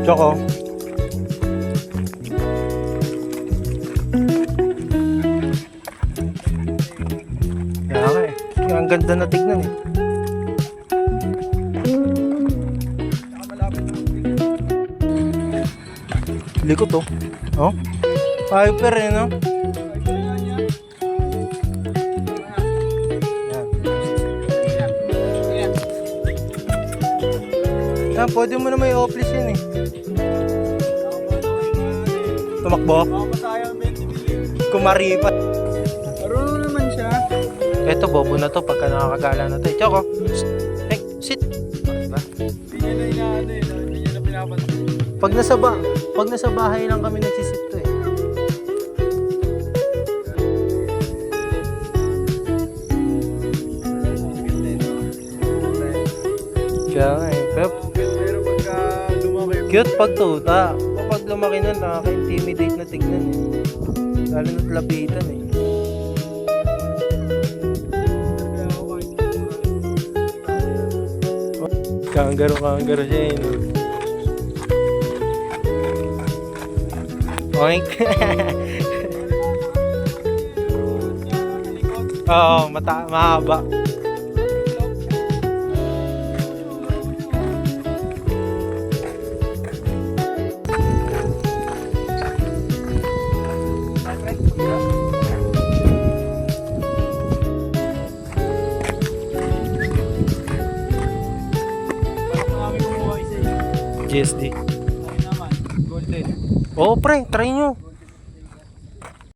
Choco. Kaya nga eh. Kaya ang ganda na tignan eh. Likot oh. Oh? Piper eh no? Yan, pwede mo na may oplis yan eh. Tumakbo? Kumaripat. Marunong naman siya. Eto, bobo na to pagka nakakagala na to. Choco, hey, sit. Diba? Hindi niya na inaano eh. Hindi niya na pinapansin. Pag nasa bahay lang kami nagsisit to eh. Kaya nga eh. Pero pagka lumaki. Cute pag tuta. Kapag lumaki na, nakaka-intimidate na tignan eh. Lalo na't lapitan eh. Kanggaro siya eh. No? Oink! Oo, mahaba. GSD. Naman, golden. Oo pre, try nyo.